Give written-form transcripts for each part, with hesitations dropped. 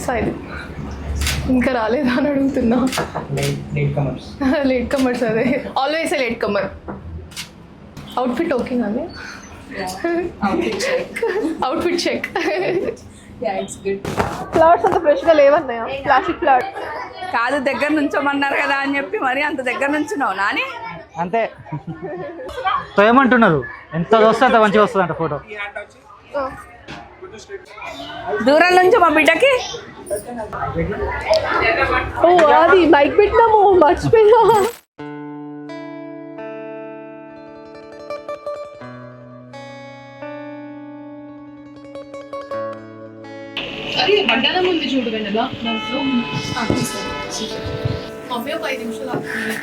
సాయి ఇంకా రాలేదా అని అడుగుతున్నా. లేట్ కమర్స్ అదే always late comer. Outfit okay అండి. Outfit check. ఫ్లవర్స్ అంత ఫ్రెష్గా లేవన్నాయా? ప్లాస్టిక్ ఫ్లవర్ కాదు, దగ్గర నుంచోమన్నారు కదా అని చెప్పి మరి అంత దగ్గర నుంచున్నావు నాని. అంతే ఏమంటున్నారు, ఎంత వస్తే అంత మంచిగా వస్తుంది అంట ఫోటో. దూరం నుంచి మా బిడ్డకి. ఓ అది మైక్ పెట్టినాము, మర్చిపోయినా. అది వడ్డానం ఉంది చూడు వెనలా, దాంట్లో అవి ఒక 5 నిమిషాలు ఆగుతుంది.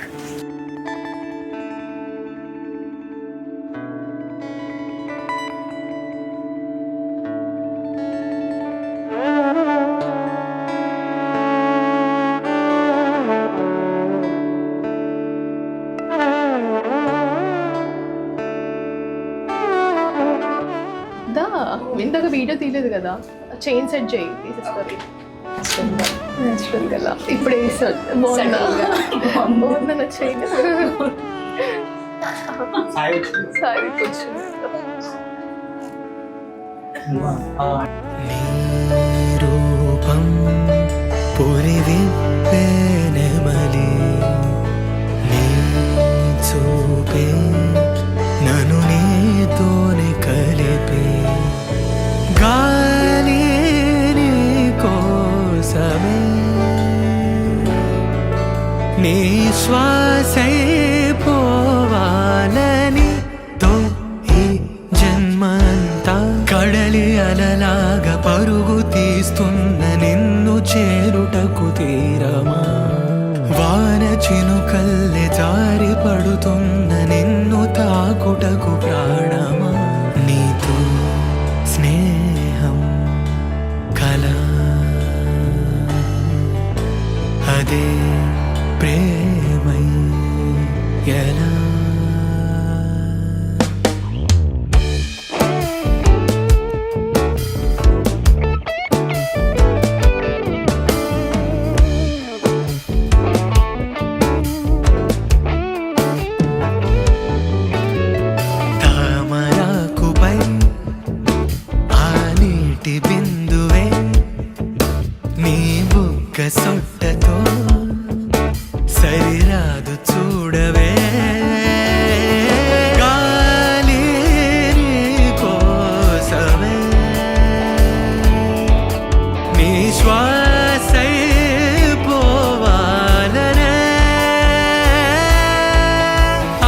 ఇందాక వీడియో తీయలేదు కదా, చైన్ సెట్ చేయి, తీసేసుకోవాలి. కదా ఇప్పుడు వేస్తాడు. బాగుందా చైన్? సారీ వచ్చింది. రూపం పురివిప్పెనెమలి నీ చూపే నన్ను నీతోనే కలిపే గాలి నీ కోసమే నీ శ్వాసై పోవాలని తో ఈ జన్మంతా కడలి అలలాగా పరుగు తీస్తున్న నిన్ను చేరుటకు తీరమా వాన చినుకల్లె జారి పడుతున్న నిన్ను తాకుటకు ప్రాణమా నీతో స్నేహం కళ అదే ప్రేమై ఎలా తామరాకుపై ఆ నీటి బిందువే నీ బుగ్గ సొట్టతో సరిరాదు చూడవే గాలి నీ కోసమే నీ శ్వాసై పోవాలనే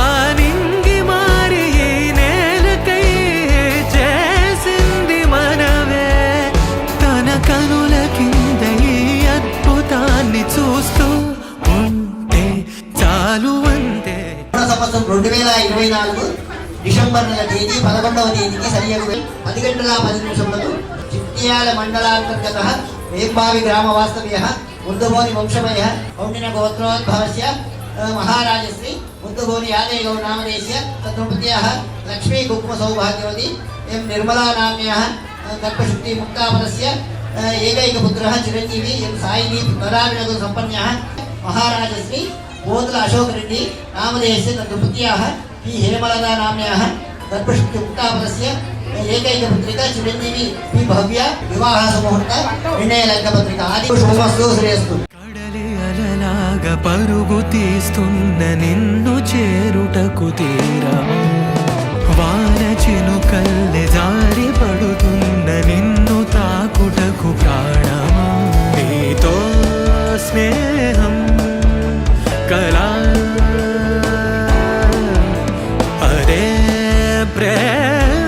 ఆ నింగి మారి ఈ నేలకై చేసింది మనవే తన కనుల కింద ఈ అద్భుతాన్ని చూస్తూ ఉంటే చాలు అంతే. సంవత్సరం 2024 డిసెంబర్ నెల తేదీ 11వ తేదీకి సరియగు 10 గంటల 10 నిమిషములకు చిట్యాల మండలాంతర్గత వేంబావి గ్రామ వాస్తవ్య ముద్దుబోని వంశమయ కౌండిన గోత్రోద్భవస్య మహారాజశ్రీ ముద్దుబోని యాదయ్య గౌడ నామదేశ్య తద్రుపత్యాః లక్ష్మీ కుక్మ సౌభాగ్యవతి ఎం నిర్మలా నామ్యాః గర్భశుద్ధి ముక్తాపదస్య ఏకైక పుత్రः చిరంజీవి ఎం సాయిని నరావినగు సంపన్యः మహారాజశ్రీ బోధుల అశోక్ రెడ్డి నామదేశस्य తద్రుపత్యాः పి హేమలతా నామ్యాः గర్భశుద్ధి ముక్తాపదస్య ఏకైక పుత్రిక చిరంజీవి పి భవ్య వివాహ ముహూర్త నిర్ణయ లగ్న పత్రిక ఆది శుభమస్తు శ్రేయస్తు. కడలి అలలాగా పరుగు తీస్తున్న నిన్ను చేరుటకు తీరమా వాన చినుకల్లె జారి పడుతున్న నిన్ను తాకుటకు ప్రాణమా నీతో స్నేహం కళా అదే ప్రేమలా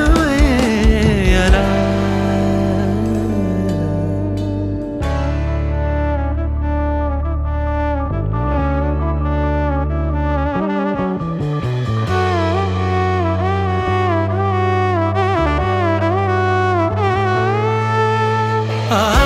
ఆ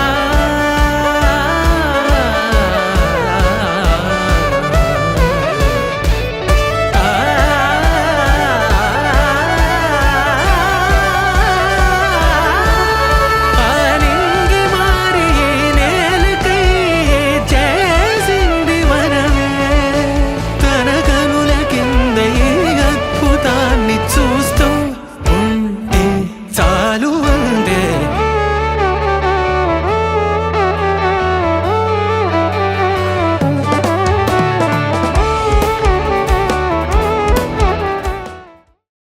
పలు